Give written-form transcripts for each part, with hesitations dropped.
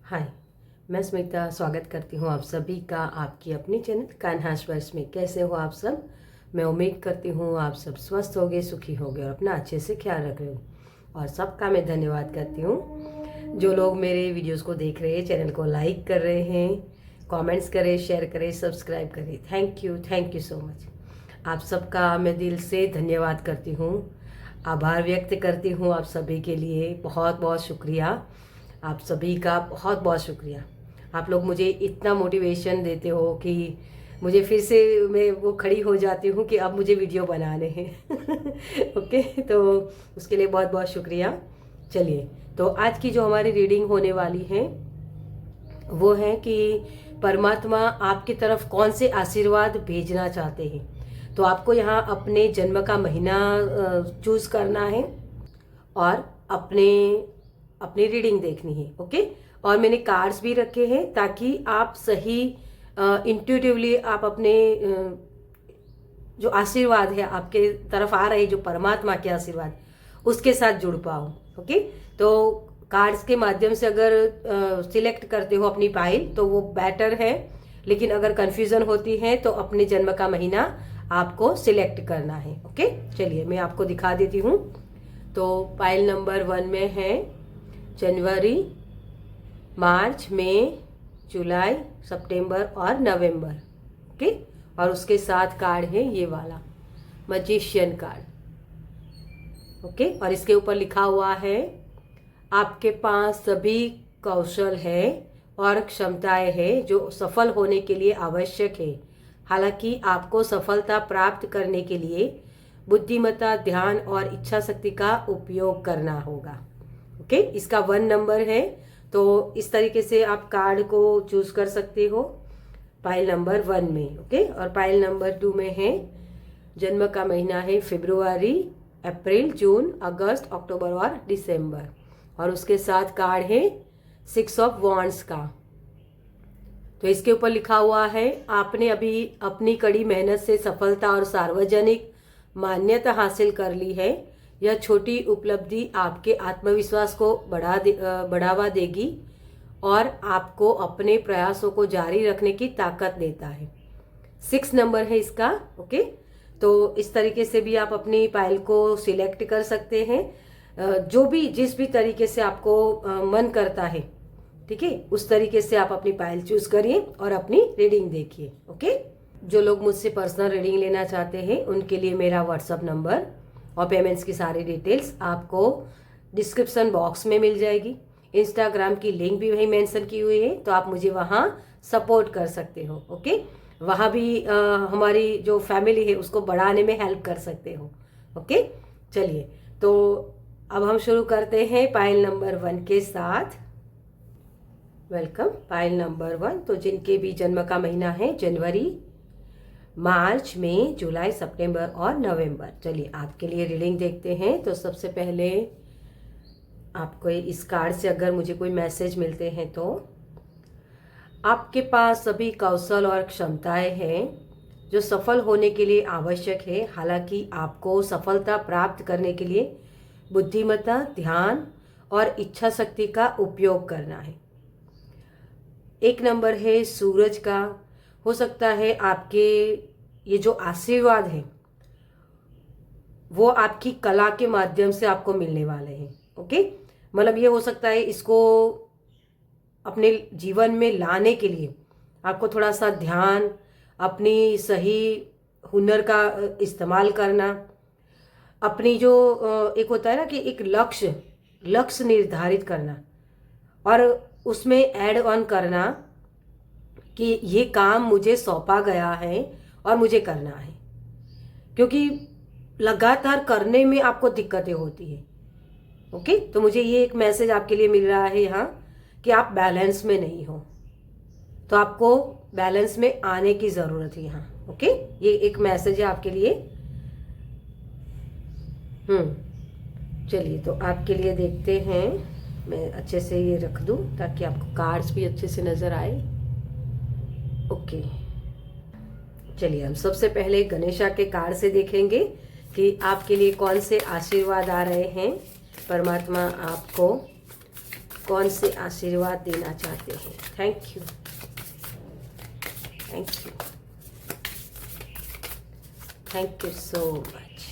हाय, मैं स्मिता स्वागत करती हूँ आप सभी का आपकी अपनी चैनल कान्हा स्पर्श में। कैसे हो आप सब? मैं उम्मीद करती हूँ आप सब स्वस्थ होगे, सुखी होगे और अपना अच्छे से ख्याल रख रहे हो। और सबका मैं धन्यवाद करती हूँ जो लोग मेरे वीडियोस को देख रहे हैं, चैनल को लाइक कर रहे हैं, कमेंट्स करें, शेयर करें, सब्सक्राइब करें। Thank you so much. आप सबका मैं दिल से धन्यवाद करती हूँ, आभार व्यक्त करती हूँ आप सभी के लिए। बहुत बहुत शुक्रिया, आप सभी का बहुत बहुत शुक्रिया। आप लोग मुझे इतना मोटिवेशन देते हो कि मुझे फिर से मैं वो खड़ी हो जाती हूँ कि अब मुझे वीडियो बनाने हैं। ओके, तो उसके लिए बहुत बहुत शुक्रिया। चलिए, तो आज की जो हमारी रीडिंग होने वाली है वो है कि परमात्मा आपकी तरफ कौन से आशीर्वाद भेजना चाहते हैं। तो आपको यहाँ अपने जन्म का महीना चूज करना है और अपने अपनी रीडिंग देखनी है। ओके, और मैंने कार्ड्स भी रखे हैं ताकि आप सही इंट्यूटिवली आप अपने जो आशीर्वाद है आपके तरफ आ रहे, जो परमात्मा के आशीर्वाद, उसके साथ जुड़ पाओ। ओके, तो कार्ड्स के माध्यम से अगर सिलेक्ट करते हो अपनी फाइल तो वो बेटर है, लेकिन अगर कंफ्यूजन होती है तो अपने जन्म का महीना आपको सिलेक्ट करना है। ओके, चलिए मैं आपको दिखा देती हूँ। तो फाइल नंबर 1 में है जनवरी, मार्च, मई, जुलाई, सितंबर और नवंबर। ओके, और उसके साथ कार्ड है ये वाला मैजिशियन कार्ड। ओके, और इसके ऊपर लिखा हुआ है आपके पास सभी कौशल है और क्षमताएं हैं जो सफल होने के लिए आवश्यक है। हालांकि आपको सफलता प्राप्त करने के लिए बुद्धिमत्ता, ध्यान और इच्छा शक्ति का उपयोग करना होगा। ओके, इसका 1 नंबर है, तो इस तरीके से आप कार्ड को चूज कर सकते हो पाइल नंबर 1 में। ओके, और पाइल नंबर 2 में है जन्म का महीना है फरवरी, अप्रैल, जून, अगस्त, अक्टूबर और दिसंबर, और उसके साथ कार्ड है 6 ऑफ वॉन्ड्स का। तो इसके ऊपर लिखा हुआ है आपने अभी अपनी कड़ी मेहनत से सफलता और सार्वजनिक मान्यता हासिल कर ली है। यह छोटी उपलब्धि आपके आत्मविश्वास को बढ़ावा देगी और आपको अपने प्रयासों को जारी रखने की ताकत देता है। 6 नंबर है इसका। ओके, तो इस तरीके से भी आप अपनी फाइल को सिलेक्ट कर सकते हैं, जो भी जिस भी तरीके से आपको मन करता है, ठीक है, उस तरीके से आप अपनी फाइल चूज करिए और अपनी रीडिंग देखिए। ओके, जो लोग मुझसे पर्सनल रीडिंग लेना चाहते हैं उनके लिए मेरा व्हाट्सअप नंबर और पेमेंट्स की सारी डिटेल्स आपको डिस्क्रिप्शन बॉक्स में मिल जाएगी। इंस्टाग्राम की लिंक भी वही मेंशन की हुई है, तो आप मुझे वहाँ सपोर्ट कर सकते हो। ओके, वहाँ भी हमारी जो फैमिली है उसको बढ़ाने में हेल्प कर सकते हो। ओके, चलिए, तो अब हम शुरू करते हैं पाइल नंबर 1 के साथ। Welcome pile number 1। तो जिनके भी जन्म का महीना है जनवरी, मार्च, मई, जुलाई, सितंबर और नवंबर। चलिए आपके लिए रीडिंग देखते हैं। तो सबसे पहले आपको इस कार्ड से अगर मुझे कोई मैसेज मिलते हैं तो आपके पास सभी कौशल और क्षमताएं हैं जो सफल होने के लिए आवश्यक है। हालांकि आपको सफलता प्राप्त करने के लिए बुद्धिमत्ता, ध्यान और इच्छा शक्ति का उपयोग करना है। 1 नंबर है सूरज का। हो सकता है आपके ये जो आशीर्वाद है वो आपकी कला के माध्यम से आपको मिलने वाले हैं। ओके, मतलब ये हो सकता है इसको अपने जीवन में लाने के लिए आपको थोड़ा सा ध्यान, अपनी सही हुनर का इस्तेमाल करना, अपनी जो एक होता है ना कि एक लक्ष्य निर्धारित करना और उसमें ऐड ऑन करना कि ये काम मुझे सौंपा गया है और मुझे करना है, क्योंकि लगातार करने में आपको दिक्कतें होती है। ओके, तो मुझे ये एक मैसेज आपके लिए मिल रहा है यहाँ कि आप बैलेंस में नहीं हो, तो आपको बैलेंस में आने की ज़रूरत है यहाँ। ओके, ये एक मैसेज है आपके लिए। चलिए, तो आपके लिए देखते हैं। मैं अच्छे से ये रख दूँ ताकि आपको कार्ड्स भी अच्छे से नज़र आए। ओके, चलिए हम सबसे पहले गणेशा के कार्ड से देखेंगे कि आपके लिए कौन से आशीर्वाद आ रहे हैं। परमात्मा आपको कौन से आशीर्वाद देना चाहते हैं। Thank you, thank you, thank you so much.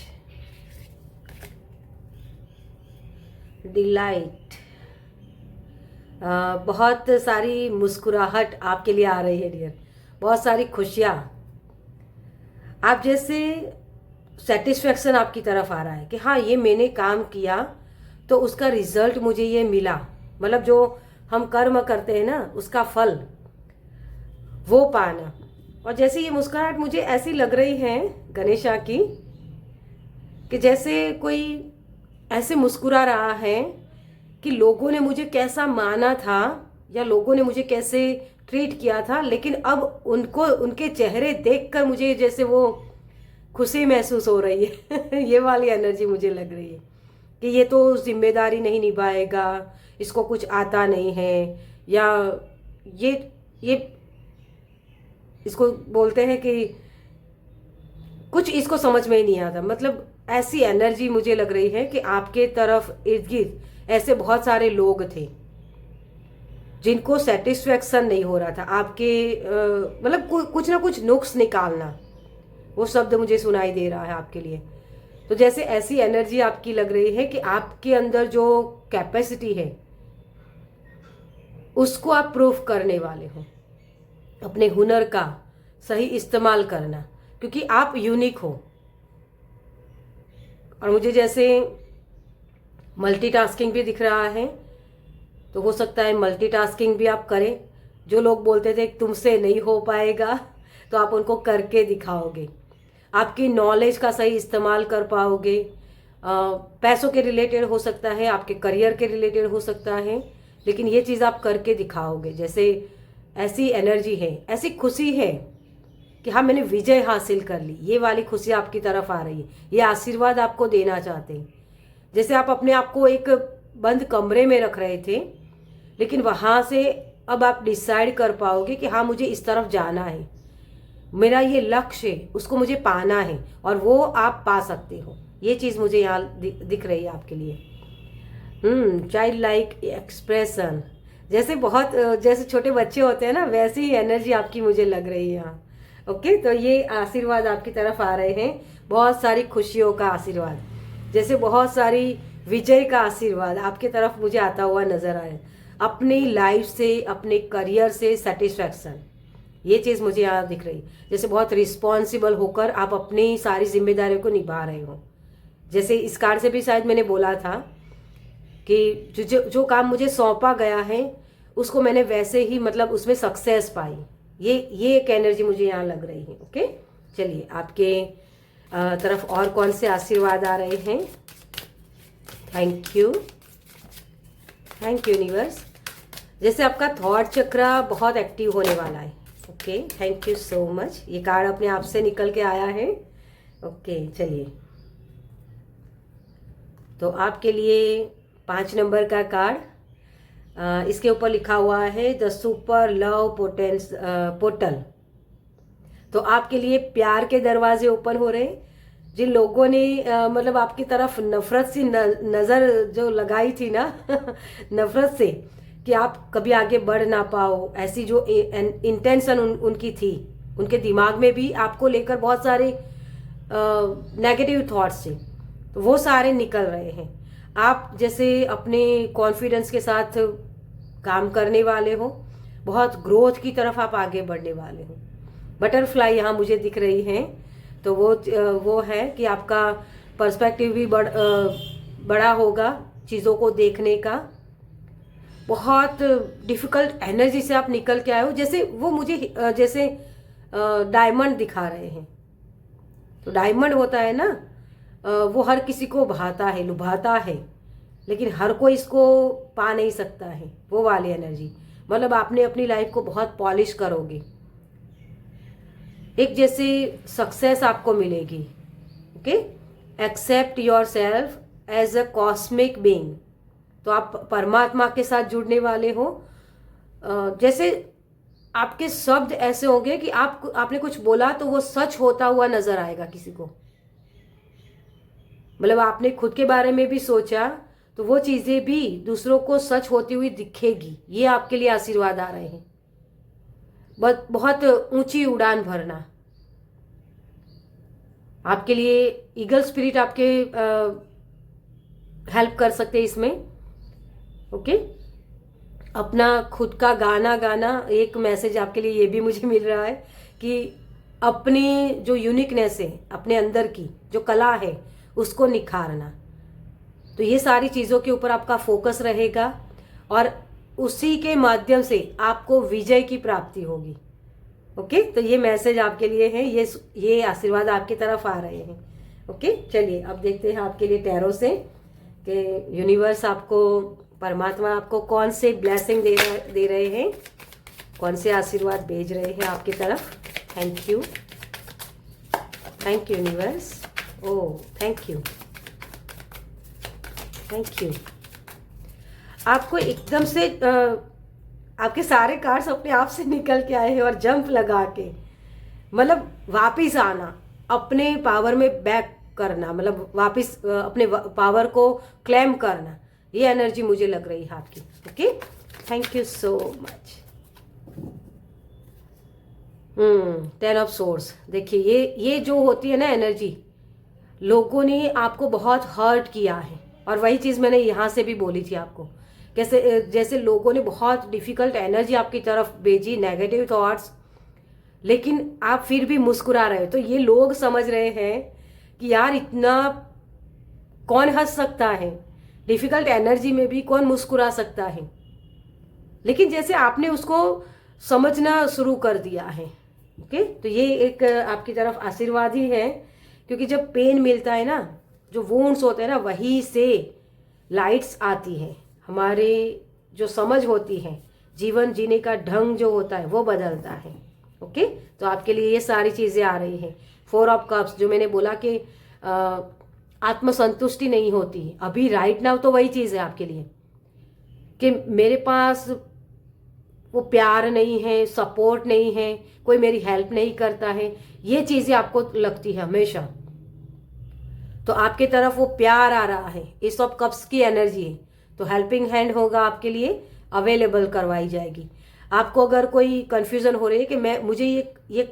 Delight, बहुत सारी मुस्कुराहट आपके लिए आ रही है डियर, बहुत सारी खुशियाँ। आप जैसे सेटिस्फेक्शन आपकी तरफ आ रहा है कि हाँ ये मैंने काम किया तो उसका रिजल्ट मुझे ये मिला, मतलब जो हम कर्म करते हैं ना उसका फल वो पाना। और जैसे ये मुस्कुराहट मुझे ऐसी लग रही है गणेशा की कि जैसे कोई ऐसे मुस्कुरा रहा है कि लोगों ने मुझे कैसा माना था या लोगों ने मुझे कैसे ट्रीट किया था, लेकिन अब उनको उनके चेहरे देखकर मुझे जैसे वो खुशी महसूस हो रही है ये वाली एनर्जी मुझे लग रही है कि ये तो जिम्मेदारी नहीं निभाएगा, इसको कुछ आता नहीं है, या ये इसको बोलते हैं कि कुछ इसको समझ में ही नहीं आता। मतलब ऐसी एनर्जी मुझे लग रही है कि आपके तरफ इर्द गिर्द ऐसे बहुत सारे लोग थे जिनको सेटिस्फेक्शन नहीं हो रहा था आपके मतलब कुछ ना कुछ नुक्स निकालना, वो शब्द मुझे सुनाई दे रहा है आपके लिए। तो जैसे ऐसी एनर्जी आपकी लग रही है कि आपके अंदर जो कैपेसिटी है उसको आप प्रूफ करने वाले हो, अपने हुनर का सही इस्तेमाल करना, क्योंकि आप यूनिक हो। और मुझे जैसे मल्टीटास्किंग भी दिख रहा है, तो हो सकता है मल्टीटास्किंग भी आप करें। जो लोग बोलते थे तुमसे नहीं हो पाएगा, तो आप उनको करके दिखाओगे, आपकी नॉलेज का सही इस्तेमाल कर पाओगे। पैसों के रिलेटेड हो सकता है, आपके करियर के रिलेटेड हो सकता है, लेकिन ये चीज़ आप करके दिखाओगे। जैसे ऐसी एनर्जी है, ऐसी खुशी है कि हाँ मैंने विजय हासिल कर ली, ये वाली खुशी आपकी तरफ आ रही है, ये आशीर्वाद आपको देना चाहते हैं। जैसे आप अपने आप को एक बंद कमरे में रख रहे थे, लेकिन वहाँ से अब आप डिसाइड कर पाओगे कि हाँ मुझे इस तरफ जाना है, मेरा ये लक्ष्य है, उसको मुझे पाना है, और वो आप पा सकते हो। ये चीज़ मुझे यहाँ दिख रही है आपके लिए। चाइल्ड लाइक एक्सप्रेशन, जैसे बहुत जैसे छोटे बच्चे होते हैं ना, वैसी ही एनर्जी आपकी मुझे लग रही है यहाँ। ओके, तो ये आशीर्वाद आपकी तरफ आ रहे हैं, बहुत सारी खुशियों का आशीर्वाद, जैसे बहुत सारी विजय का आशीर्वाद आपके तरफ मुझे आता हुआ नजर आए। अपनी लाइफ से, अपने करियर से सेटिस्फैक्शन, ये चीज़ मुझे यहाँ दिख रही। जैसे बहुत रिस्पॉन्सिबल होकर आप अपनी सारी जिम्मेदारियों को निभा रहे हो। जैसे इस कार्ड से भी शायद मैंने बोला था कि जो काम मुझे सौंपा गया है उसको मैंने वैसे ही मतलब उसमें सक्सेस पाई। ये एक एनर्जी मुझे यहाँ लग रही है। ओके, चलिए आपके तरफ और कौन से आशीर्वाद आ रहे हैं। Thank you, thank you universe. जैसे आपका थॉट चक्र बहुत एक्टिव होने वाला है। Okay, thank you so much. ये कार्ड अपने आप से निकल के आया है। ओके, चलिए तो आपके लिए 5 नंबर का कार्ड, इसके ऊपर लिखा हुआ है द सुपर लव पोर्टल। तो आपके लिए प्यार के दरवाजे ओपन हो रहे हैं। जिन लोगों ने मतलब आपकी तरफ नफरत सी नज़र जो लगाई थी ना नफरत से कि आप कभी आगे बढ़ ना पाओ, ऐसी जो इंटेंशन उनकी थी, उनके दिमाग में भी आपको लेकर बहुत सारे नेगेटिव थॉट्स थे, तो वो सारे निकल रहे हैं। आप जैसे अपने कॉन्फिडेंस के साथ काम करने वाले हो, बहुत ग्रोथ की तरफ आप आगे बढ़ने वाले हो। बटरफ्लाई यहाँ मुझे दिख रही हैं, तो वो है कि आपका पर्सपेक्टिव भी बड़ा होगा चीज़ों को देखने का। बहुत डिफ़िकल्ट एनर्जी से आप निकल के आए हो, जैसे वो मुझे जैसे डायमंड दिखा रहे हैं। तो डायमंड होता है ना, वो हर किसी को भाता है, लुभाता है, लेकिन हर कोई इसको पा नहीं सकता है। वो वाली एनर्जी, मतलब आपने अपनी लाइफ को बहुत पॉलिश करोगे, एक जैसे सक्सेस आपको मिलेगी। Okay, accept yourself as a cosmic being. तो आप परमात्मा के साथ जुड़ने वाले हो। जैसे आपके शब्द ऐसे होंगे कि आपने कुछ बोला तो वो सच होता हुआ नजर आएगा किसी को। मतलब आपने खुद के बारे में भी सोचा तो वो चीज़ें भी दूसरों को सच होती हुई दिखेगी। ये आपके लिए आशीर्वाद आ रहे हैं। बहुत ऊंची उड़ान भरना आपके लिए। ईगल स्पिरिट आपके हेल्प कर सकते हैं इसमें। ओके, अपना खुद का गाना गाना। एक मैसेज आपके लिए ये भी मुझे मिल रहा है कि अपनी जो यूनिकनेस है, अपने अंदर की जो कला है, उसको निखारना। तो ये सारी चीज़ों के ऊपर आपका फोकस रहेगा और उसी के माध्यम से आपको विजय की प्राप्ति होगी। ओके, तो ये मैसेज आपके लिए है, ये आशीर्वाद आपकी तरफ आ रहे हैं। ओके, चलिए अब देखते हैं आपके लिए टैरो से कि यूनिवर्स आपको, परमात्मा आपको कौन से ब्लेसिंग दे रहे हैं, कौन से आशीर्वाद भेज रहे हैं आपकी तरफ। Thank you, thank you universe. Oh, thank you, thank you. आपको एकदम से आपके सारे कार्ड्स अपने आप से निकल के आए हैं और जंप लगा के, मतलब वापिस आना, अपने पावर में बैक करना, मतलब वापिस अपने पावर को क्लेम करना, ये एनर्जी मुझे लग रही है आपकी। Okay, thank you so much. 10 of source. देखिए ये जो होती है ना एनर्जी, लोगों ने आपको बहुत हर्ट किया है और वही चीज़ मैंने यहाँ से भी बोली थी आपको। कैसे, जैसे लोगों ने बहुत डिफिकल्ट एनर्जी आपकी तरफ भेजी, नेगेटिव थॉट्स, लेकिन आप फिर भी मुस्कुरा रहे हो। तो ये लोग समझ रहे हैं कि यार इतना कौन हंस सकता है, डिफिकल्ट एनर्जी में भी कौन मुस्कुरा सकता है। लेकिन जैसे आपने उसको समझना शुरू कर दिया है। ओके, तो ये एक आपकी तरफ आशीर्वाद ही है, क्योंकि जब पेन मिलता है ना, जो वुंड्स होते हैं ना, वहीं से लाइट्स आती है। हमारी जो समझ होती है, जीवन जीने का ढंग जो होता है, वो बदलता है। ओके, तो आपके लिए ये सारी चीज़ें आ रही हैं। 4 ऑफ कप्स, जो मैंने बोला कि आत्मसंतुष्टि नहीं होती अभी राइट नाउ, तो वही चीज़ है आपके लिए कि मेरे पास वो प्यार नहीं है, सपोर्ट नहीं है, कोई मेरी हेल्प नहीं करता है, ये चीज़ें आपको लगती है हमेशा। तो आपके तरफ वो प्यार आ रहा है, इस ऑफ कप्स की एनर्जी है, तो हेल्पिंग हैंड होगा आपके लिए, अवेलेबल करवाई जाएगी। आपको अगर कोई कंफ्यूजन हो रही है कि मुझे ये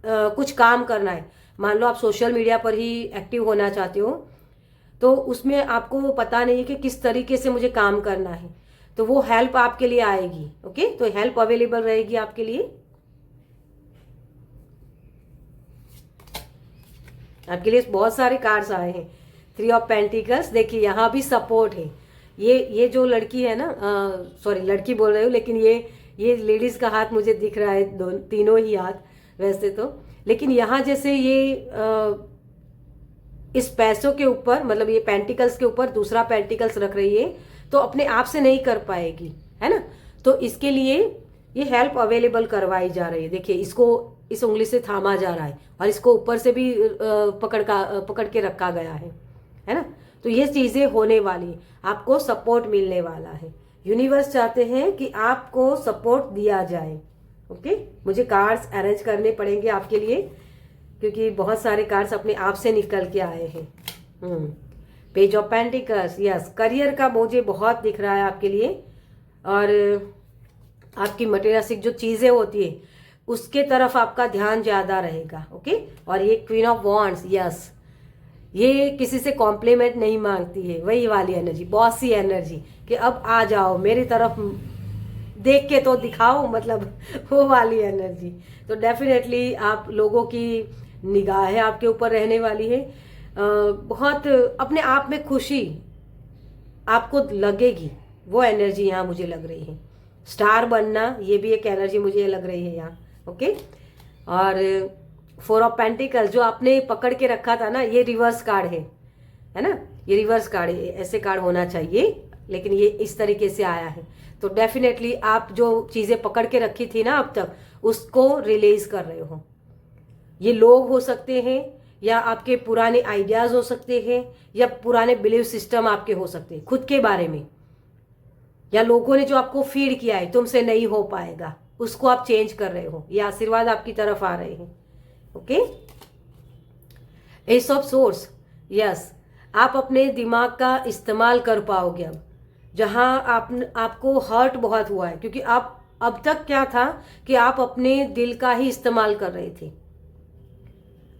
कुछ काम करना है, मान लो आप सोशल मीडिया पर ही एक्टिव होना चाहते हो, तो उसमें आपको पता नहीं है कि किस तरीके से मुझे काम करना है, तो वो हेल्प आपके लिए आएगी। ओके, तो हेल्प अवेलेबल रहेगी आपके लिए। आपके लिए बहुत सारे कार्ड्स आए हैं। 3 ऑफ पेंटिकल्स, देखिए यहाँ भी सपोर्ट है। ये जो लड़की है ना, सॉरी लड़की बोल रही हूँ, लेकिन ये लेडीज का हाथ मुझे दिख रहा है, तीनों ही हाथ वैसे तो, लेकिन यहाँ जैसे ये इस पैसों के ऊपर, मतलब ये पेंटिकल्स के ऊपर दूसरा पेंटिकल्स रख रही है, तो अपने आप से नहीं कर पाएगी, है ना। तो इसके लिए ये हेल्प अवेलेबल करवाई जा रही है। देखिए इसको इस उंगली से थामा जा रहा है और इसको ऊपर से भी पकड़ के रखा गया है ना। तो ये चीज़ें होने वाली, आपको सपोर्ट मिलने वाला है। यूनिवर्स चाहते हैं कि आपको सपोर्ट दिया जाए। ओके, मुझे कार्ड्स अरेंज करने पड़ेंगे आपके लिए, क्योंकि बहुत सारे कार्ड्स अपने आप से निकल के आए हैं। Page of pentacles, yes, career का मुझे बहुत दिख रहा है आपके लिए, और आपकी मटेरियलिस्टिक जो चीज़ें होती है उसके तरफ आपका ध्यान ज़्यादा रहेगा। ओके, और ये क्वीन ऑफ वॉन्ड्स, यस, ये किसी से कॉम्प्लीमेंट नहीं मांगती है, वही वाली एनर्जी, बॉसी एनर्जी कि अब आ जाओ मेरी तरफ, देख के तो दिखाओ, मतलब वो वाली एनर्जी। तो डेफिनेटली आप लोगों की निगाहें आपके ऊपर रहने वाली है। बहुत अपने आप में खुशी आपको लगेगी, वो एनर्जी यहाँ मुझे लग रही है। स्टार बनना, ये भी एक एनर्जी मुझे लग रही है यहाँ। ओके, और 4 ऑफ पेंटिकल्स जो आपने पकड़ के रखा था ना, ये रिवर्स कार्ड है ना, ये रिवर्स कार्ड है। ऐसे कार्ड होना चाहिए, लेकिन ये इस तरीके से आया है। तो डेफिनेटली आप जो चीज़ें पकड़ के रखी थी ना अब तक, उसको रिलीज कर रहे हो। ये लोग हो सकते हैं, या आपके पुराने आइडियाज़ हो सकते हैं, या पुराने बिलीव सिस्टम आपके हो सकते हैं खुद के बारे में, या लोगों ने जो आपको फीड किया है तुमसे नहीं हो पाएगा, उसको आप चेंज कर रहे हो। ये आशीर्वाद आपकी तरफ आ रहे हैं। Okay, S of source, yes, आप अपने दिमाग का इस्तेमाल कर पाओगे। अब जहाँ आपको हर्ट बहुत हुआ है, क्योंकि आप अब तक क्या था कि आप अपने दिल का ही इस्तेमाल कर रहे थे,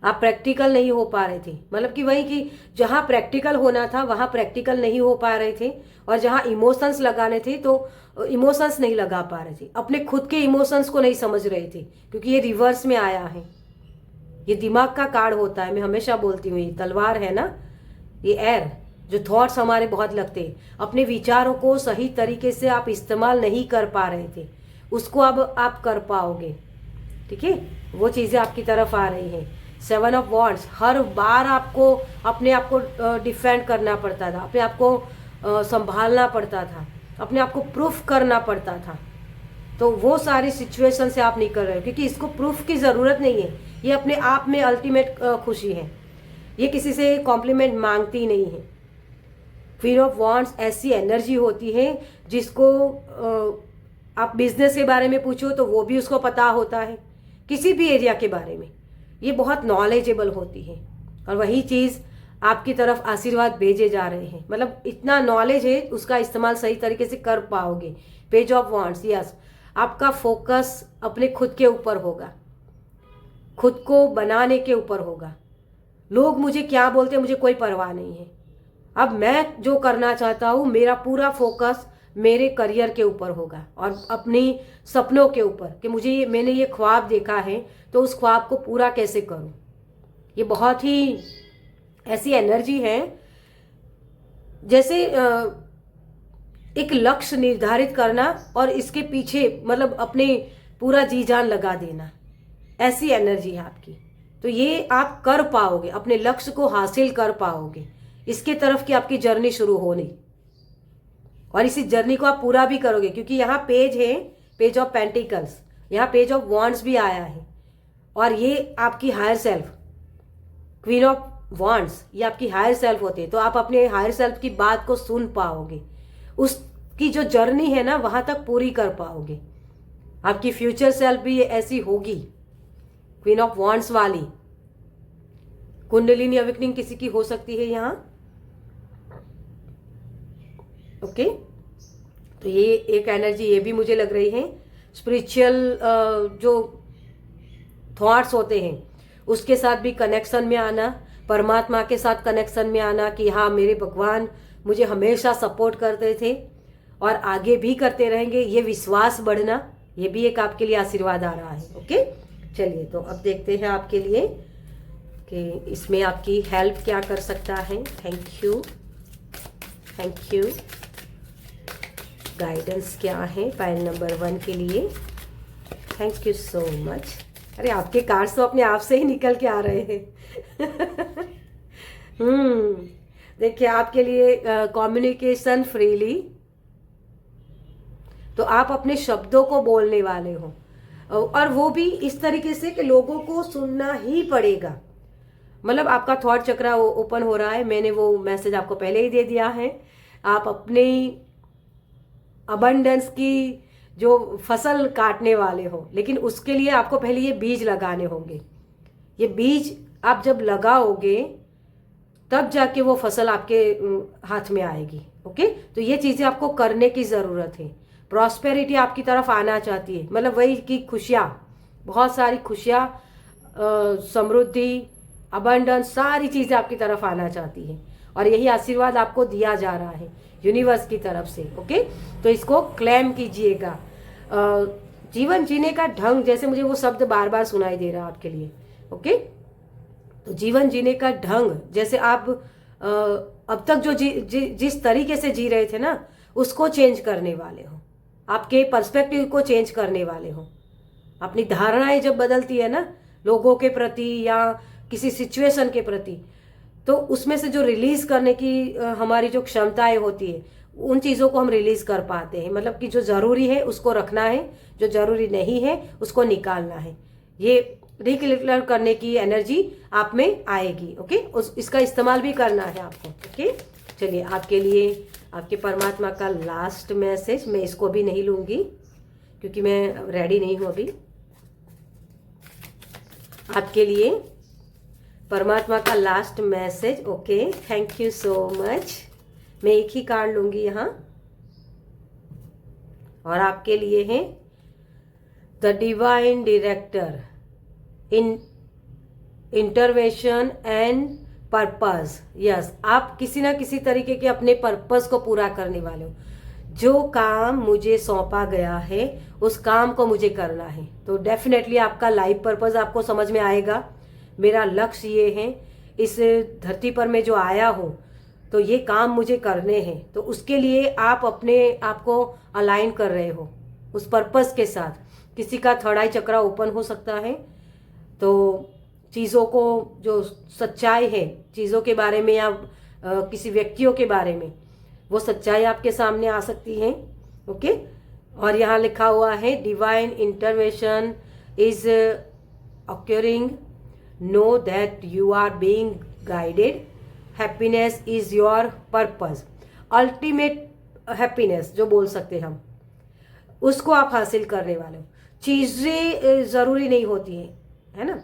आप प्रैक्टिकल नहीं हो पा रहे थे। मतलब कि वही कि जहाँ प्रैक्टिकल होना था वहाँ प्रैक्टिकल नहीं हो पा रहे थे, और जहाँ इमोशंस लगाने थे तो इमोशंस नहीं लगा पा रहे थे, अपने खुद के इमोशंस को नहीं समझ रहे थे, क्योंकि ये रिवर्स में आया है। ये दिमाग का कार्ड होता है, मैं हमेशा बोलती हूँ, ये तलवार है ना, ये एयर जो थॉट्स हमारे बहुत लगते हैं, अपने विचारों को सही तरीके से आप इस्तेमाल नहीं कर पा रहे थे, उसको अब आप कर पाओगे। ठीक है, वो चीज़ें आपकी तरफ आ रही हैं। 7 ऑफ वॉन्ड्स, हर बार आपको अपने आप को डिफेंड करना पड़ता था, अपने आप को संभालना पड़ता था, अपने आप को प्रूफ करना पड़ता था। तो वो सारी सिचुएशन से आप निकल रहे हो, क्योंकि इसको प्रूफ की ज़रूरत नहीं है, ये अपने आप में अल्टीमेट खुशी है। ये किसी से कॉम्प्लीमेंट मांगती नहीं है। क्वीन ऑफ वॉन्ड्स ऐसी एनर्जी होती है जिसको आप बिजनेस के बारे में पूछो तो वो भी उसको पता होता है, किसी भी एरिया के बारे में ये बहुत नॉलेजेबल होती है। और वही चीज़ आपकी तरफ आशीर्वाद भेजे जा रहे हैं, मतलब इतना नॉलेज है, उसका इस्तेमाल सही तरीके से कर पाओगे। पेज ऑफ वॉन्ड्स, यस, आपका फोकस अपने खुद के ऊपर होगा, खुद को बनाने के ऊपर होगा। लोग मुझे क्या बोलते हैं मुझे कोई परवाह नहीं है, अब मैं जो करना चाहता हूँ मेरा पूरा फोकस मेरे करियर के ऊपर होगा और अपनी सपनों के ऊपर, कि मैंने ये ख्वाब देखा है तो उस ख्वाब को पूरा कैसे करूँ। ये बहुत ही ऐसी एनर्जी है जैसे एक लक्ष्य निर्धारित करना और इसके पीछे मतलब अपने पूरा जी जान लगा देना, ऐसी एनर्जी है आपकी। तो ये आप कर पाओगे, अपने लक्ष्य को हासिल कर पाओगे, इसके तरफ की आपकी जर्नी शुरू होनी, और इसी जर्नी को आप पूरा भी करोगे। क्योंकि यहाँ पेज है, पेज ऑफ पेंटिकल्स, यहाँ पेज ऑफ वॉन्ड्स भी आया है, और ये आपकी higher self, queen of wands, ये आपकी हायर सेल्फ होती है। तो आप अपने हायर सेल्फ की बात को सुन पाओगे, उसकी जो जर्नी है ना वहां तक पूरी कर पाओगे। आपकी फ्यूचर सेल्फ भी ऐसी होगी, क्वीन ऑफ वॉन्ड्स वाली। कुंडलिनी अवेकनिंग किसी की हो सकती है यहाँ, ओके। तो ये एक एनर्जी ये भी मुझे लग रही है। स्पिरिचुअल जो थॉट्स होते हैं उसके साथ भी कनेक्शन में आना, परमात्मा के साथ कनेक्शन में आना कि हाँ मेरे भगवान मुझे हमेशा सपोर्ट करते थे और आगे भी करते रहेंगे, ये विश्वास बढ़ना, ये भी एक आपके लिए आशीर्वाद आ रहा है। ओके, चलिए तो अब देखते हैं आपके लिए कि इसमें आपकी हेल्प क्या कर सकता है। Thank you, thank you. Guidance क्या है पाइल नंबर 1 के लिए। Thank you so much. अरे आपके कार्ड्स तो अपने आप से ही निकल के आ रहे हैं। देखिए आपके लिए कम्युनिकेशन फ्रीली, तो आप अपने शब्दों को बोलने वाले हो, और वो भी इस तरीके से कि लोगों को सुनना ही पड़ेगा। मतलब आपका थॉट चक्र ओपन हो रहा है, मैंने वो मैसेज आपको पहले ही दे दिया है। आप अपनी अबंडेंस की जो फसल काटने वाले हो, लेकिन उसके लिए आपको पहले ये बीज लगाने होंगे। ये बीज आप जब लगाओगे तब जाके वो फसल आपके हाथ में आएगी। ओके, तो ये चीज़ें आपको करने की ज़रूरत है। प्रॉस्पेरिटी आपकी तरफ आना चाहती है, मतलब वही कि खुशियाँ, बहुत सारी खुशियाँ, समृद्धि, अबंडेंस, सारी चीज़ें आपकी तरफ आना चाहती है, और यही आशीर्वाद आपको दिया जा रहा है यूनिवर्स की तरफ से। ओके, तो इसको क्लेम कीजिएगा। जीवन जीने का ढंग, जैसे मुझे वो शब्द बार बार सुनाई दे रहा है आपके लिए। ओके, तो जीवन जीने का ढंग, जैसे आप अब तक जो जिस तरीके से जी रहे थे ना, उसको चेंज करने वाले हो, आपके पर्सपेक्टिव को चेंज करने वाले हो। अपनी धारणाएं जब बदलती है ना लोगों के प्रति या किसी सिचुएशन के प्रति, तो उसमें से जो रिलीज करने की हमारी जो क्षमताएं होती है, उन चीज़ों को हम रिलीज कर पाते हैं। मतलब कि जो ज़रूरी है उसको रखना है, जो ज़रूरी नहीं है उसको निकालना है। ये रिक्लियर करने की एनर्जी आप में आएगी। ओके, इसका इस्तेमाल भी करना है आपको। ओके, चलिए आपके लिए आपके परमात्मा का लास्ट मैसेज, मैं इसको भी नहीं लूँगी क्योंकि मैं रेडी नहीं हूँ अभी। आपके लिए परमात्मा का last message. Okay, thank you so much. मैं एक ही कार्ड लूंगी यहाँ और आपके लिए है the divine director in intervention and purpose. Yes, आप किसी ना किसी तरीके के अपने पर्पस को पूरा करने वाले हो। जो काम मुझे सौंपा गया है उस काम को मुझे करना है, तो डेफिनेटली आपका लाइफ पर्पस आपको समझ में आएगा। मेरा लक्ष्य ये है, इस धरती पर मैं जो आया हूँ तो ये काम मुझे करने हैं, तो उसके लिए आप अपने आप को अलाइन कर रहे हो उस पर्पस के साथ। किसी का थर्ड आई चक्रा ओपन हो सकता है, तो चीज़ों को जो सच्चाई है चीज़ों के बारे में या किसी व्यक्तियों के बारे में, वो सच्चाई आपके सामने आ सकती है। ओके, और यहाँ लिखा हुआ है divine intervention is occurring, know that you are being guided, happiness is your purpose. Ultimate happiness जो बोल सकते हैं हम, उसको आप हासिल करने वाले हो। चीज़ें ज़रूरी नहीं होती हैं, है ना।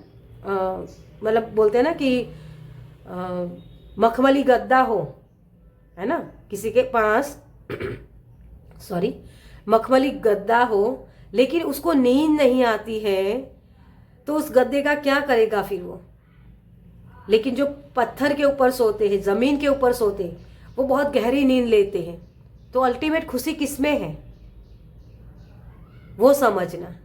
मतलब बोलते हैं ना कि मखमली गद्दा हो, है ना, किसी के पास सॉरी मखमली गद्दा हो लेकिन उसको नींद नहीं आती है, तो उस गद्दे का क्या करेगा फिर वो। लेकिन जो पत्थर के ऊपर सोते हैं, ज़मीन के ऊपर सोते हैं, वो बहुत गहरी नींद लेते हैं। तो अल्टीमेट खुशी किसमें है वो समझना।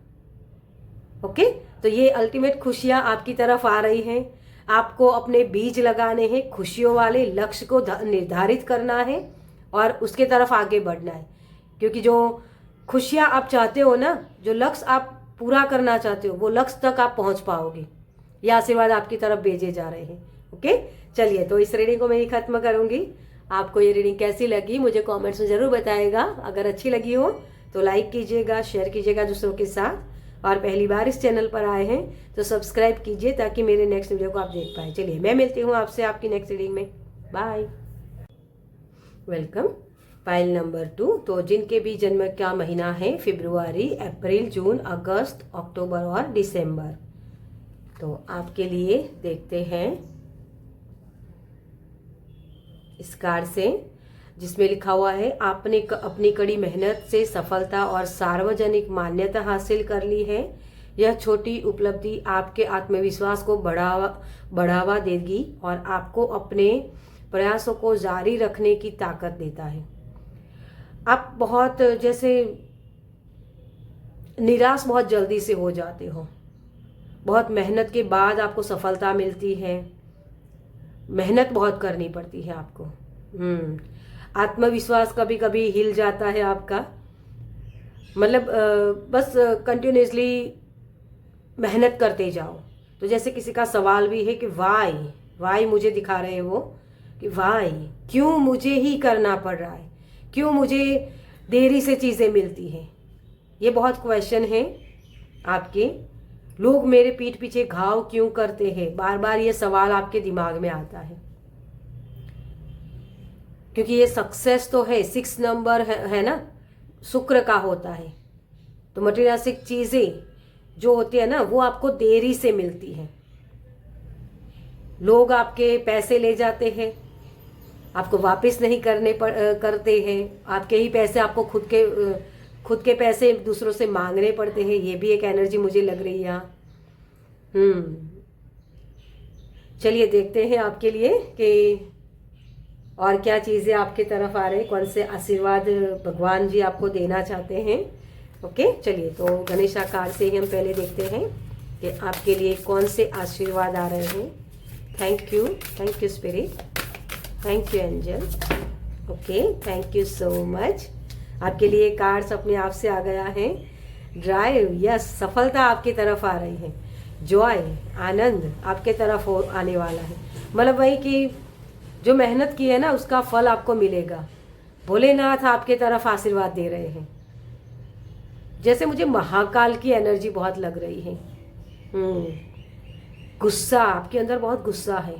ओके, तो ये अल्टीमेट खुशियाँ आपकी तरफ आ रही हैं। आपको अपने बीज लगाने हैं, खुशियों वाले लक्ष्य को निर्धारित करना है और उसके तरफ आगे बढ़ना है। क्योंकि जो खुशियाँ आप चाहते हो ना, जो लक्ष्य आप पूरा करना चाहते हो, वो लक्ष्य तक आप पहुंच पाओगे। ये आशीर्वाद आपकी तरफ भेजे जा रहे हैं। ओके, चलिए, तो इस रीडिंग को मैं ही खत्म करूंगी। आपको ये रीडिंग कैसी लगी मुझे कमेंट्स में ज़रूर बताइएगा। अगर अच्छी लगी हो तो लाइक कीजिएगा, शेयर कीजिएगा दूसरों के साथ, और पहली बार इस चैनल पर आए हैं तो सब्सक्राइब कीजिए ताकि मेरे नेक्स्ट वीडियो को आप देख पाए। चलिए, मैं मिलती हूँ आपसे आपकी नेक्स्ट रीडिंग में। बाय। वेलकम। Pile number 2। तो जिनके भी जन्म का महीना है फरवरी, अप्रैल, जून, अगस्त, अक्टूबर और दिसंबर, तो आपके लिए देखते हैं इस कार्ड से, जिसमें लिखा हुआ है आपने अपनी कड़ी मेहनत से सफलता और सार्वजनिक मान्यता हासिल कर ली है। यह छोटी उपलब्धि आपके आत्मविश्वास को बढ़ावा देगी और आपको अपने प्रयासों को जारी रखने की ताकत देता है। आप बहुत जैसे निराश बहुत जल्दी से हो जाते हो। बहुत मेहनत के बाद आपको सफलता मिलती है, मेहनत बहुत करनी पड़ती है आपको। आत्मविश्वास कभी कभी हिल जाता है आपका। मतलब बस कंटिन्यूसली मेहनत करते जाओ। तो जैसे किसी का सवाल भी है कि वाई मुझे दिखा रहे हैं वो, कि वाई क्यों मुझे ही करना पड़ रहा है, क्यों मुझे देरी से चीज़ें मिलती हैं। ये बहुत क्वेश्चन है आपके। लोग मेरे पीठ पीछे घाव क्यों करते हैं, बार बार ये सवाल आपके दिमाग में आता है। क्योंकि ये सक्सेस तो है, 6 नंबर है ना, शुक्र का होता है। तो मटेरियलिस्टिक चीज़ें जो होती है ना, वो आपको देरी से मिलती हैं। लोग आपके पैसे ले जाते हैं, आपको वापस नहीं करते हैं। आपके ही पैसे आपको खुद के पैसे दूसरों से मांगने पड़ते हैं। ये भी एक एनर्जी मुझे लग रही है यहाँ। चलिए, देखते हैं आपके लिए कि और क्या चीज़ें आपकी तरफ आ रही, कौन से आशीर्वाद भगवान जी आपको देना चाहते हैं। ओके, चलिए, तो गणेशा कार्ड से ही हम पहले देखते हैं कि आपके लिए कौन से आशीर्वाद आ रहे हैं। Thank you spirit, thank you angel. Okay, thank you so much. आपके लिए कार्ड्स अपने आप से आ गया है। ड्राइव, यस, सफलता आपकी तरफ आ रही है। जॉय, आनंद आपके तरफ आने वाला है। मतलब वही कि जो मेहनत की है ना, उसका फल आपको मिलेगा। भोलेनाथ आपके तरफ आशीर्वाद दे रहे हैं। जैसे मुझे महाकाल की एनर्जी बहुत लग रही है। गुस्सा, आपके अंदर बहुत गुस्सा है।